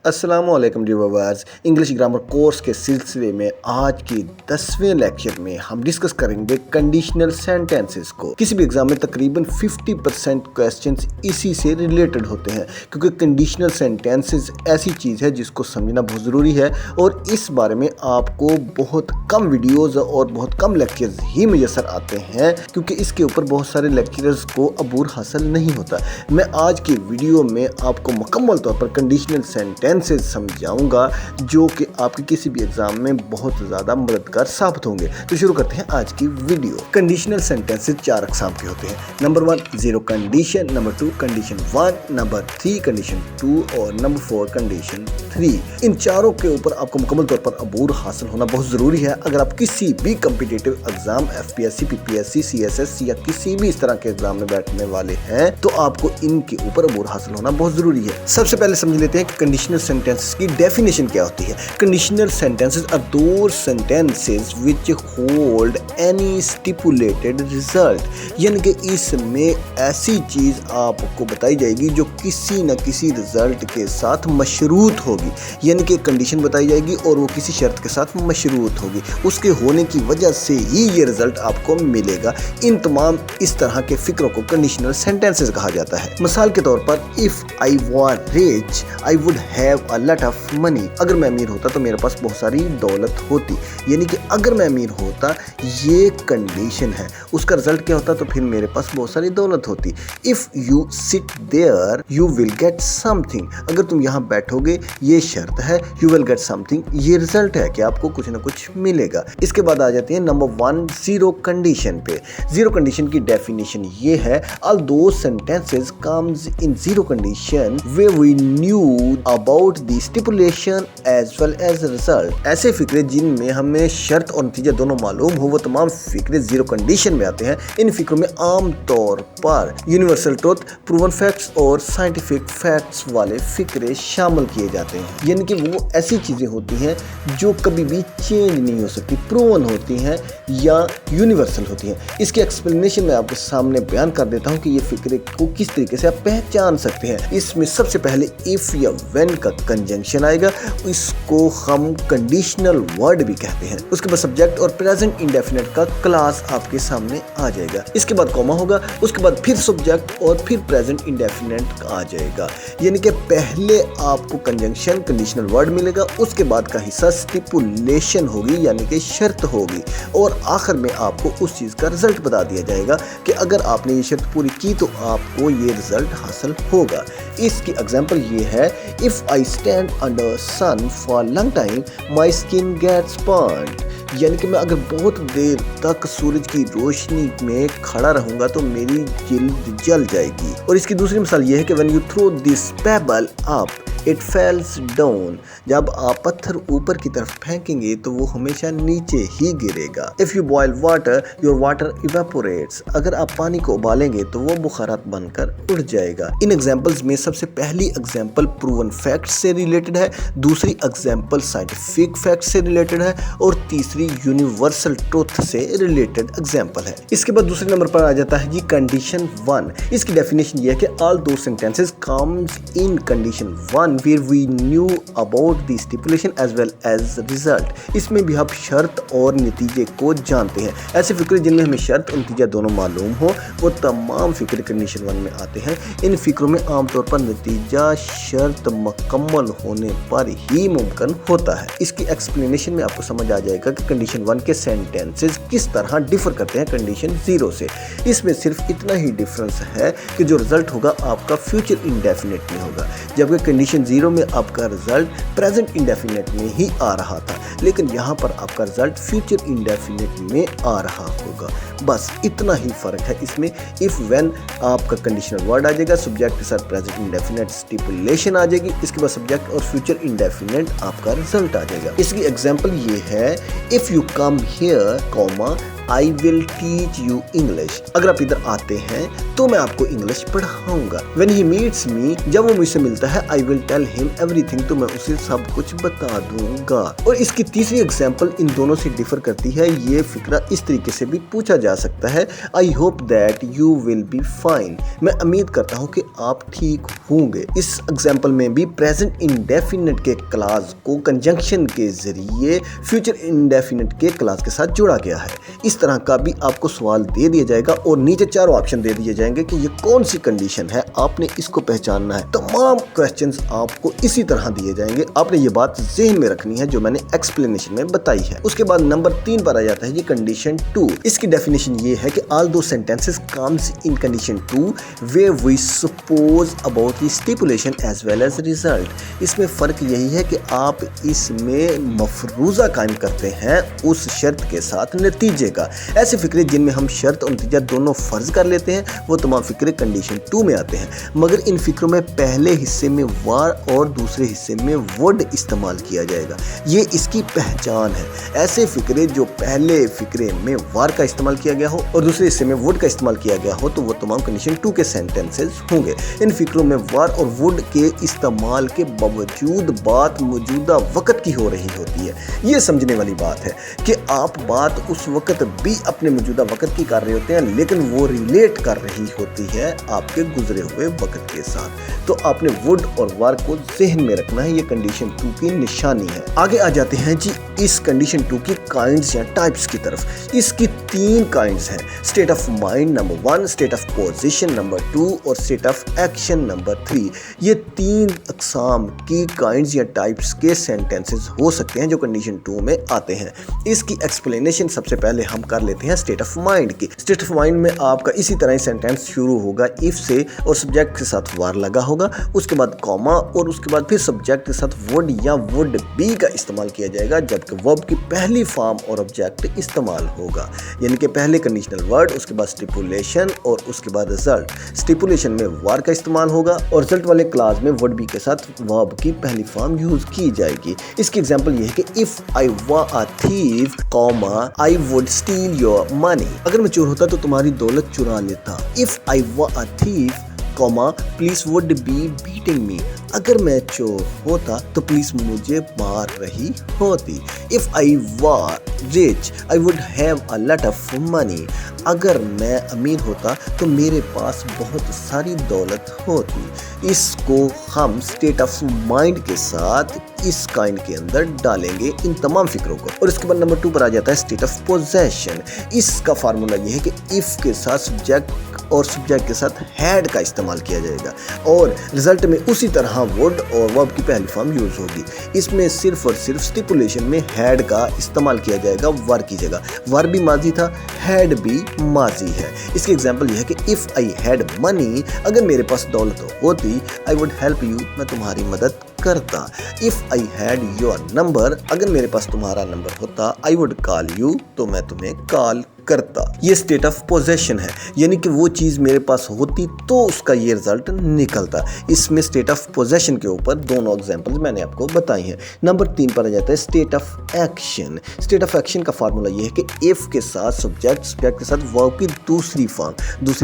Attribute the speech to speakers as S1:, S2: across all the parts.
S1: अस्सलामुअलैकुम viewers, English grammar course के सिलसिले में आज की 10वें लेक्चर में हम डिस्कस करेंगे कंडीशनल सेंटेंसेस को। किसी भी एग्जाम में तकरीबन 50% क्वेश्चंस इसी से रिलेटेड होते हैं, क्योंकि कंडीशनल सेंटेंसेस ऐसी चीज़ है जिसको समझना बहुत ज़रूरी है और इस बारे में आपको बहुत कम वीडियोज़ और बहुत कम लेक्चर्स ही मुयसर आते हैं, क्योंकि इसके ऊपर बहुत सारे लेक्चरर्स को अबूर हासिल नहीं होता। मैं आज की वीडियो में आपको मुकम्मल तौर पर कंडीशनल सेंटेंसेस समझाऊंगा जो कि आपके किसी भी एग्जाम में बहुत ज़्यादा मददगार साबित होंगे। तो शुरू करते हैं आज की वीडियो। कंडीशनल सेंटेंसेस 4 अक़साम के होते हैं। Number 1 zero condition, number 2 condition 1, number 3 condition 2 और नंबर 4 कंडीशन 3। इन चारों के ऊपर आपको मुकम्मल तौर पर अबूर हासिल होना बहुत ज़रूरी है। अगर आप किसी भी competitive exam FPSC, PPSC, CSS या किसी भी इस तरह के एग्जाम में बैठने वाले हैं तो आपको इनके ऊपर अबूर हासिल होना बहुत ज़रूरी है। सबसे पहले समझ लेते हैं कि कंडीशनल सेंटेंसेस की डेफिनेशन क्या होती है। Conditional sentences are those sentences which hold any stipulated result, यानी कि इसमें ऐसी चीज़ आपको बताई जाएगी जो किसी न किसी रिजल्ट के साथ मशरूत होगी, यानी कि कंडीशन बताई जाएगी और वो किसी शर्त के साथ मशरूत होगी, उसके होने की वजह से ही ये रिजल्ट आपको मिलेगा। इन तमाम इस तरह के फिक्रों को कंडीशनल सेंटेंसेस कहा जाता है। मिसाल के तौर पर if I were rich I would have a lot of money, अगर मैं अमीर होता तो मेरे पास बहुत सारी दौलत होती, यानी कि अगर मैं अमीर होता ये कंडीशन है। उसका रिजल्ट क्या होता तो फिर मेरे पास बहुत सारी दौलत होती। If you sit there you will get something, अगर तुम यहाँ बैठोगे ये शर्त है, यू विल गेट समथिंग ये रिजल्ट है कि आपको कुछ ना कुछ मिलेगा। इसके बाद आ जाती है नंबर 1 जीरो कंडीशन पे। जीरो कंडीशन की डेफिनेशन ये है, all those sentences comes in zero condition where we knew about the stipulation as well as result. ऐसे फिक्रे जिनमें हमें शर्त और नतीजा दोनों मालूम हो वो तमाम फिक्रे जीरो कंडीशन में आते हैं। इन फिक्रों में आम तौर पर यूनिवर्सल ट्रूथ, प्रूवन फैक्ट्स और साइंटिफिक फैक्ट्स वाले फिक्रे शामिल किए जाते हैं, यानी कि वो ऐसी चीज़ें होती हैं जो कभी भी चेंज नहीं हो सकती, प्रूवन होती हैं या यूनिवर्सल होती हैं। इसकी एक्सप्लेनेशन मैं आपके सामने बयान कर देता हूँ कि ये फिक्रे को किस तरीके से आप पहचान सकते हैं। इसमें सबसे पहले इफ़ या व्हेन का कंजंक्शन आएगा, इसको हम कंडीशनल वर्ड भी कहते हैं। उसके बाद सब्जेक्ट और प्रेजेंट इंडेफिनिट का क्लास आपके सामने आ जाएगा। इसके बाद कॉमा होगा, उसके बाद फिर सब्जेक्ट और फिर प्रेजेंट इंडेफिनिट आ जाएगा, यानी कि पहले आपको कंजंक्शन कंडीशनल वर्ड मिलेगा, उसके बाद का हिस्सा स्टिपुलेशन होगी यानी कि शर्त होगी, और आखिर में आपको उस चीज़ का रिजल्ट बता दिया जाएगा कि अगर आपने ये शर्त पूरी की तो आपको ये रिजल्ट हासिल होगा। इसकी एग्जांपल ये है, if I stand under sun for long time my skin gets burned, यानी कि मैं अगर बहुत देर तक सूरज की रोशनी में खड़ा रहूंगा तो मेरी जिल्द जल जाएगी। और इसकी दूसरी मिसाल यह है कि when you throw this pebble up it falls down, जब आप पत्थर ऊपर की तरफ फेंकेंगे तो वो हमेशा नीचे ही गिरेगा। If you boil water your water evaporates, अगर आप पानी को उबालेंगे तो वो बुखारात बनकर उड़ जाएगा। इन एग्जांपल्स में सबसे पहली एग्जांपल प्रूवन फैक्ट से रिलेटेड है, दूसरी एग्जांपल साइंटिफिक फैक्ट से रिलेटेड है और तीसरी यूनिवर्सल ट्रूथ से रिलेटेड एग्जांपल है। इसके बाद दूसरे नंबर पर आ जाता है जी कंडीशन 1। इसकी डेफिनेशन ये है कि all those sentences comes in condition 1 where we knew about the stipulation as well as result। इसमें भी आप शर्त और नतीजे को जानते हैं। ऐसे फिक्रे जिनमें हमें शर्त और नतीजा दोनों मालूम हो वो तमाम फिक्रे कंडीशन 1 में आते हैं। इन फिक्रों में आमतौर पर नतीजा शर्त मुकम्मल होने पर ही मुमकिन होता है। इसकी एक्सप्लेनेशन में आपको समझ आ जाएगा कि कंडीशन 1 के सेंटेंसेस किस तरह डिफर करते हैं कंडीशन 0 से। इसमें सिर्फ इतना ही डिफरेंस है कि जो रिजल्ट होगा आपका फ्यूचर इंडेफिनिट में होगा, जबकि कंडीशन 0 में आपका रिजल्ट प्रेजेंट इंडेफिनिट में ही आ रहा था, लेकिन यहाँ पर आपका रिजल्ट फ्यूचर इंडेफिनिट में आ रहा होगा। बस इतना ही फर्क है इसमें। इफ़ व्हेन आपका कंडीशनल वर्ड आ जाएगा, सब्जेक्ट के साथ प्रेजेंट इंडेफिनिट स्टिपुलेशन आ जाएगी, इसके बाद सब्जेक्ट और फ्यूचर इंडेफिनिट आपका रिजल्ट आ जाएगा। इसकी एग्जांपल ये है, if you come here comma I will teach you English. अगर आप इधर आते हैं तो मैं आपको इंग्लिश पढ़ाऊंगा। व्हेन ही मीट्स मी, जब वो मुझसे मिलता है, I will tell him everything, तो मैं उसे सब कुछ बता दूंगा। और इसकी तीसरी एग्जाम्पल इन दोनों से डिफर करती है। ये फिक्रा इस तरीके से भी पूछा जा सकता है, I hope that you will be fine, मैं उम्मीद करता हूँ कि आप ठीक होंगे। इस एग्जाम्पल में भी प्रेजेंट इंडेफिनिट के क्लास को कंजंक्शन के जरिए फ्यूचर इंडेफिनिट के क्लास के साथ जोड़ा गया है। इस तरह का भी आपको सवाल दे दिया जाएगा और नीचे चारों ऑप्शन दे दिए जाएंगे कि ये कौन सी कंडीशन है, आपने इसको पहचानना है। तमाम क्वेश्चंस आपको इसी तरह दिए जाएंगे, आपने ये बात ज़हन में रखनी है जो मैंने एक्सप्लेनेशन में बताई है। उसके बाद नंबर 3 पर आ जाता है ये कंडीशन 2। इसकी डेफिनेशन ये है कि all those sentences comes in condition 2 where we suppose about the stipulation as well as result. इसमें फ़र्क यही है कि आप इसमें मफरूज़ा कायम करते हैं उस शर्त के साथ नतीजे का। ऐसे फिक्रे जिनमें हम शर्त और नतीजा दोनों फ़र्ज कर लेते हैं वो तमाम फिक्रे कंडीशन 2 में आते हैं, मगर इन फिक्रों में पहले हिस्से में वार और दूसरे हिस्से में वुड इस्तेमाल किया जाएगा। ये इसकी पहचान है। ऐसे फिक्रे जो पहले फिक्रे में वार का इस्तेमाल किया गया हो और दूसरे हिस्से में वुड का इस्तेमाल किया गया हो तो वो तमाम कंडीशन 2 के सेंटेंसेस होंगे। इन फिक्रों में वार और वुड के इस्तेमाल के बावजूद बात मौजूदा वक्त की हो रही होती है। ये समझने वाली बात है कि आप बात उस वक्त भी अपने मौजूदा वक्त की कर रहे होते हैं, लेकिन वो रिलेट कर रही होती है आपके गुजरे हुए वक्त के साथ। तो आपने वुड और वार को ज़हन में रखना है, ये कंडीशन 2 की निशानी है। आगे आ जाते हैं जी इस कंडीशन 2 की काइंड्स या टाइप्स की तरफ। इसकी 3 काइंड्स हैं, state of mind number 1, state of position number 2 और स्टेट ऑफ एक्शन नंबर 3। ये 3 अक़साम की काइंड्स या टाइप्स के सेंटेंसेस हो सकते हैं जो कंडीशन 2 में आते हैं। इसकी एक्सप्लेनेशन सबसे पहले हम कर लेते हैं स्टेट ऑफ माइंड की। स्टेट ऑफ माइंड में आपका इसी तरह ही सेंटेंस शुरू होगा इफ से और सब्जेक्ट के साथ वार लगा होगा, उसके बाद कॉमा और उसके बाद फिर सब्जेक्ट के साथ वुड या वुड बी का इस्तेमाल किया जाएगा, जबकि वर्ब की पहली फॉर्म और ऑब्जेक्ट इस्तेमाल होगा। यानी कि पहले कंडीशनल वर्ड, उसके बाद स्टिपुलेशन और उसके बाद रिजल्ट। स्टिपुलेशन में वार का इस्तेमाल होगा और रिजल्ट वाले क्लास में वुड बी के साथ वर्ब की पहली फॉर्म यूज की जाएगी। इसकी एग्जांपल ये है कि if I were a thief comma I would steel your money, अगर मैं चोर होता तो तुम्हारी दौलत चुरा लेता। If I were a thief comma police would be beating मी, अगर मैं चोर होता तो पुलिस मुझे मार रही होती। If I were rich I would have a lot of money, अगर मैं अमीर होता तो मेरे पास बहुत सारी दौलत होती। इसको हम स्टेट ऑफ माइंड के साथ इस काइंड के अंदर डालेंगे इन तमाम फिक्रों को। और इसके बाद नंबर 2 पर आ जाता है स्टेट ऑफ पोजेशन। इसका फार्मूला ये है कि इफ के साथ सब्जेक्ट और सब्जेक्ट के साथ हैड का इस्तेमाल किया जाएगा और रिजल्ट में उसी तरह वुड और वर्ब की पहली फॉर्म यूज होगी। इसमें सिर्फ और सिर्फ स्टिपुलेशन में हैड का इस्तेमाल किया जाएगा वर की जगह। वर भी माजी था, हैड भी माजी है। इसकी एग्जांपल यह है कि इफ आई हैड मनी, अगर मेरे पास दौलत होती, आई वुड हेल्प यू, मैं तुम्हारी मदद करता। If I had your number, अगर मेरे पास तुम्हारा नंबर होता, आई वुड कॉल यू, तो मैं तुम्हें कॉल करता। ये स्टेट ऑफ पोजेशन है, यानी कि वो चीज़ मेरे पास होती तो उसका ये रिजल्ट निकलता। इसमें स्टेट ऑफ पोजेशन के ऊपर दोनों एग्जांपल्स मैंने आपको बताई हैं। नंबर 3 पर आ जाता है state of action. State of action का फार्मूला ये है कि इफ के साथ सब्जेक्ट के साथ वर्ब की दूसरी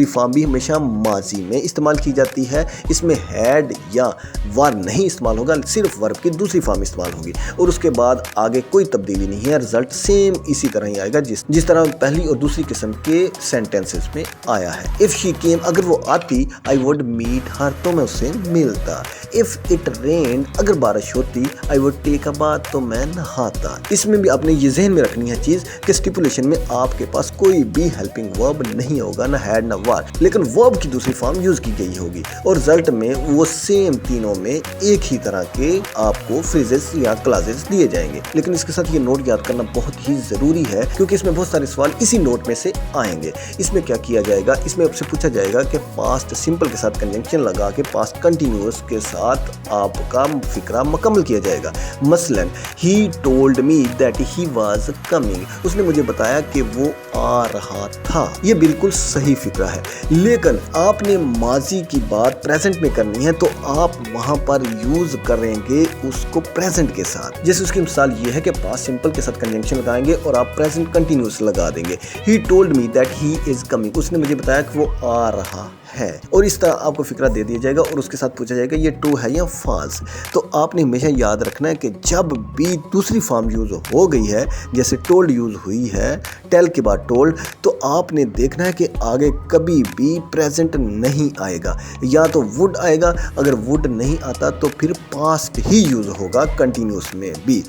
S1: फॉर्म भी हमेशा माजी में इस्तेमाल की जाती है। इसमें हैड या वर नहीं इस्तेमाल होगा, सिर्फ वर्ब की दूसरी फॉर्म इस्तेमाल होगी और उसके बाद आगे कोई तब्दीली नहीं है। रिजल्ट सेम इसी तरह ही आएगा जिस तरह पहली और दूसरी किस्म के सेंटेंसेस में आया है। इफ शी केम, अगर वो आती, आई वुड मीट हर, तो मैं उससे मिलता। इफ इट रेन, अगर बारिश होती, I would take a bath, तो मैं नहाता। इसमें भी आपने ये जहन में रखनी है चीज कि स्टिपुलेशन में आपके पास कोई भी हेल्पिंग वर्ब नहीं होगा, ना हैड ना वर, लेकिन वर्ब की दूसरी फॉर्म यूज की गई होगी और रिजल्ट में वो सेम तीनों में एक ही तरह के आपको फ्रेजेस या क्लासेस दिए जाएंगे। लेकिन इसके साथ ये नोट याद करना बहुत ही जरूरी है क्योंकि इसमें बहुत सारे सवाल इसी नोट में से आएंगे। इसमें क्या किया जाएगा, इसमें आपसे पूछा जाएगा कि पास्ट सिंपल के साथ कंजंक्शन लगा के पास्ट कंटिन्यूअस के साथ आपका फिक्रा मुकम्मल किया जाएगा। मसलन he told me that he was coming, उसने मुझे बताया कि वो आ रहा था। ये बिल्कुल सही फिक्रा है, लेकिन आपने माजी की बात प्रेजेंट में करनी है तो आप वहां पर यूज करेंगे उसको प्रेजेंट के साथ। जैसे उसकी मिसाल ये है कि पास्ट सिंपल के साथ कंजंक्शन लगाएंगे और आप प्रेजेंट कंटिन्यूअस लगा देंगे। He told me that he is coming, उसने मुझे बताया कि वो आ रहा है। और इस तरह आपको फिक्रा दे दिया जाएगा और उसके साथ पूछा जाएगा ये ट्रू है या फॉल्स। तो आपने हमेशा याद रखना है कि जब भी दूसरी फॉर्म यूज़ हो गई है, जैसे टोल्ड यूज़ हुई है, टेल के बाद टोल्ड, तो आपने देखना है कि आगे कभी भी प्रेजेंट नहीं आएगा, या तो वुड आएगा। अगर वुड नहीं आता तो फिर पास्ट ही यूज़ होगा कंटिन्यूस में भी।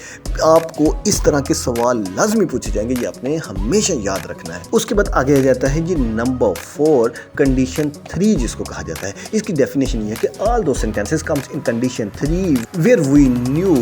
S1: आपको इस तरह के सवाल लाजमी पूछे जाएंगे, ये आपने हमेशा याद रखना है। उसके बाद आगे आ जाता है जी नंबर 4, कंडीशन 3 जिसको कहा जाता है। इसकी डेफिनेशन ये है कि all those sentences comes in condition 3 where we knew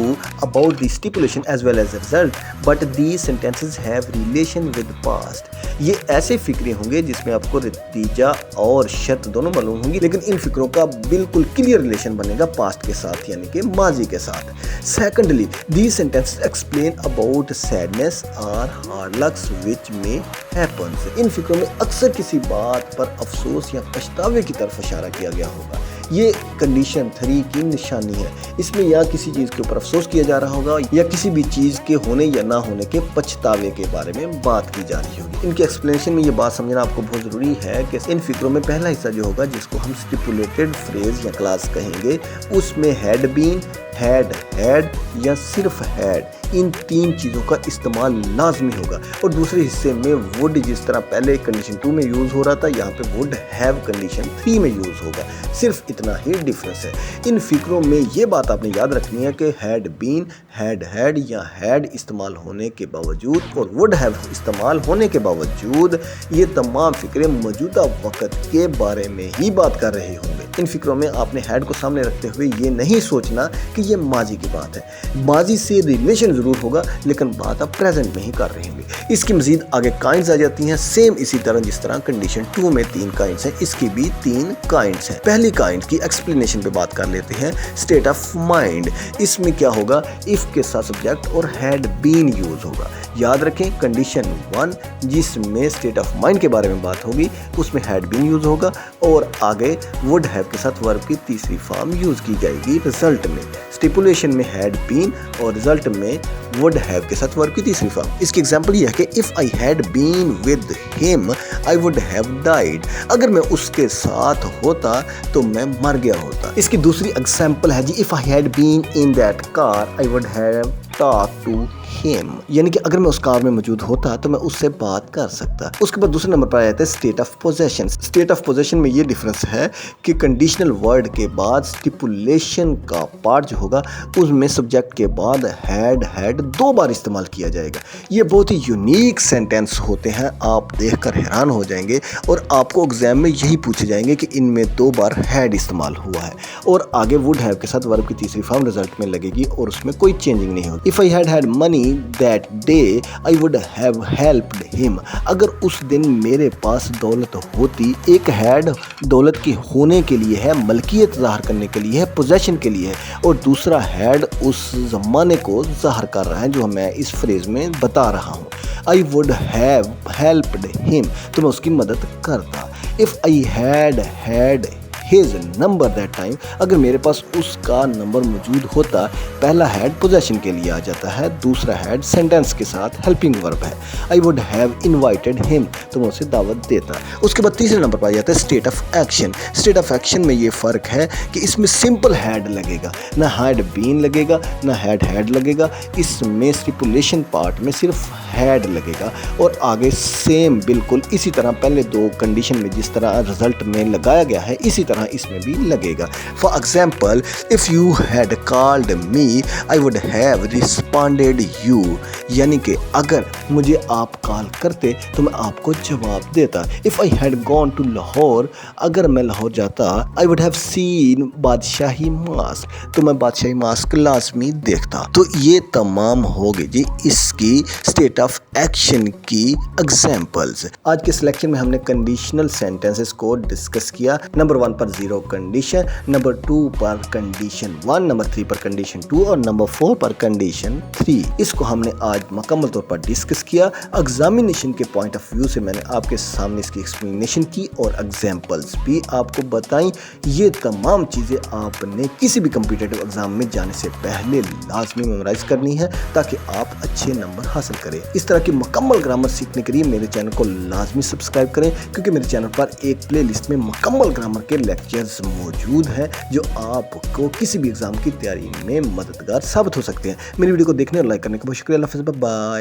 S1: about the stipulation as well as result but these sentences have relation with past. ये ऐसे फिक्रे होंगे जिसमें आपको नतीजा और शर्त दोनों मालूम होंगी, लेकिन इन फिक्रों का बिल्कुल क्लियर रिलेशन बनेगा पास्ट के साथ, यानी कि माजी के साथ। Secondly, these sentences explain about sadness और हार्ड लक्स विच मे हैपन्स। इन फिक्रों में अक्सर किसी बात पर अफसोस या पछतावे की तरफ इशारा किया गया होगा। ये कंडीशन 3 की निशानी है। इसमें या किसी चीज़ के ऊपर अफसोस किया जा रहा होगा या किसी भी चीज़ के होने या ना होने के पछतावे के बारे में बात की जा रही होगी। इनके एक्सप्लेनेशन में ये बात समझना आपको बहुत ज़रूरी है कि इन फिक्रों में पहला हिस्सा जो होगा, जिसको हम स्टिपुलेटेड फ्रेज या क्लास कहेंगे, उसमें हैड बीन, हैड, या सिर्फ हैड, इन 3 चीज़ों का इस्तेमाल लाजमी होगा। और दूसरे हिस्से में वुड, जिस तरह पहले कंडीशन 2 में यूज़ हो रहा था, यहाँ पे वुड हैव कंडीशन 3 में यूज़ होगा। सिर्फ इतना ही डिफरेंस है। इन फिक्रों में ये बात आपने याद रखनी है कि हैड बीन, हैड या हैड इस्तेमाल होने के बावजूद और वुड हैव इस्तेमाल होने के बावजूद ये तमाम फिक्रे मौजूदा वक़्त के बारे में ही बात कर रहे होंगे। इन फिक्रों में आपने हैड को सामने रखते हुए ये नहीं सोचना कि ये माजी की बात है। माजी से रिलेशन ज़रूर होगा, लेकिन बात आप प्रेजेंट में ही कर रहे होंगे। इसकी मजीद आगे काइंड्स आ जाती हैं, सेम इसी तरह जिस तरह कंडीशन 2 में 3 काइंड्स हैं, इसकी भी 3 काइंड्स हैं। पहली काइंड की एक्सप्लेनेशन पे बात कर लेते हैं, स्टेट ऑफ माइंड। इसमें क्या होगा, इफ के साथ सब्जेक्ट और हैड बीन यूज होगा। याद रखें, कंडीशन 1 जिसमें स्टेट ऑफ माइंड के बारे में बात होगी, उसमें हैड बीन यूज होगा और आगे वुड हैव के साथ वर्ब की तीसरी फॉर्म यूज की जाएगी रिजल्ट में। स्टिपुलेशन में हैड बीन और रिजल्ट में वुड हैव के साथ वर्ब की तीसरी फॉर्म। इसकी एग्जांपल यह है कि if I had been with him I would have died. अगर मैं उसके साथ होता तो मैं मर गया होता। इसकी दूसरी एग्जांपल है जी, if I had been in that car I would have talk to him, यानी कि अगर मैं उस कार में मौजूद होता तो मैं उससे बात कर सकता। उसके बाद दूसरे नंबर पर आ जाता है state of possession. State of possession में ये डिफरेंस है कि कंडीशनल वर्ड के बाद स्टिपुलेशन का पार्ट जो होगा उसमें सब्जेक्ट के बाद हैड 2 बार इस्तेमाल किया जाएगा। ये बहुत ही यूनिक सेंटेंस होते हैं, आप देखकर हैरान हो जाएंगे और आपको एग्जाम में यही पूछे जाएंगे कि इनमें 2 बार हैड इस्तेमाल हुआ है और आगे वुड हैव के साथ वर्ब की तीसरी फॉर्म रिजल्ट में लगेगी और उसमें कोई चेंजिंग नहीं होगी। If I had money that day I would have helped him। अगर उस दिन मेरे पास दौलत होती, एक हैड दौलत के होने के लिए है, मलकियत ज़ाहिर करने के लिए है, पोजेशन के लिए है, और दूसरा हैड उस ज़माने को ज़ाहिर कर रहा है जो मैं इस फ्रेज में बता रहा हूँ। I would have helped him, तो मैं उसकी मदद करता। If I had his number that time, अगर मेरे पास उसका नंबर मौजूद होता, पहला हैड पोजेशन के लिए आ जाता है, दूसरा हैड सेंटेंस के साथ हेल्पिंग वर्ब है। आई वुड हैव इनवाइटेड हिम, तो मैं उसे दावत देता। उसके बाद तीसरे नंबर पर आ जाता है state of action. State of action में ये फ़र्क है कि इसमें सिंपल हैड लगेगा, ना हैड बीन लगेगा, ना हैड लगेगा। इसमें स्टिपुलेशन पार्ट में सिर्फ हैड लगेगा और आगे सेम बिल्कुल इसी तरह पहले 2 कंडीशन में जिस तरह रिजल्ट में लगाया गया है, इसी तरह इसमें भी लगेगा। For example, if you had called me I would have responded you, यानी कि अगर मुझे आप कॉल करते तो मैं आपको जवाब देता। If I had gone to Lahore, अगर मैं लाहौर जाता, I would have seen Badshahi mosque, तो मैं बादशाही मास्क लाजमी देखता। तो ये तमाम हो गई जी इसकी स्टेट ऑफ एक्शन की एग्जाम्पल्स। आज के सिलेक्शन में हमने कंडीशनल सेंटेंसेस को डिस्कस किया। नंबर 1 पर 0 कंडीशन, नंबर 2 पर कंडीशन 1, नंबर 3 पर कंडीशन 2 और नंबर 4 पर कंडीशन 3। इसको हमने आज मुकम्मल तौर पर डिस्कस किया। एग्जामिनेशन के पॉइंट ऑफ व्यू से मैंने आपके सामने इसकी एक्सप्लेनेशन की और एग्जाम्पल्स भी आपको बताई। ये तमाम चीज़ें आपने किसी भी कम्पिटिटिव एग्जाम में जाने से पहले लाजमी मेमोराइज करनी है ताकि आप अच्छे नंबर हासिल करें। इस तरह की मुकम्मल ग्रामर सीखने के लिए मेरे चैनल को लाजमी सब्सक्राइब करें, क्योंकि मेरे चैनल पर एक प्लेलिस्ट में मुकम्मल ग्रामर के लेक्चर्स मौजूद हैं जो आपको किसी भी एग्जाम की तैयारी में मददगार साबित हो सकते हैं। मेरी वीडियो को देखने और लाइक करने का बहुत शुक्रिया। अल्लाह हाफ़िज़, बाय बाय।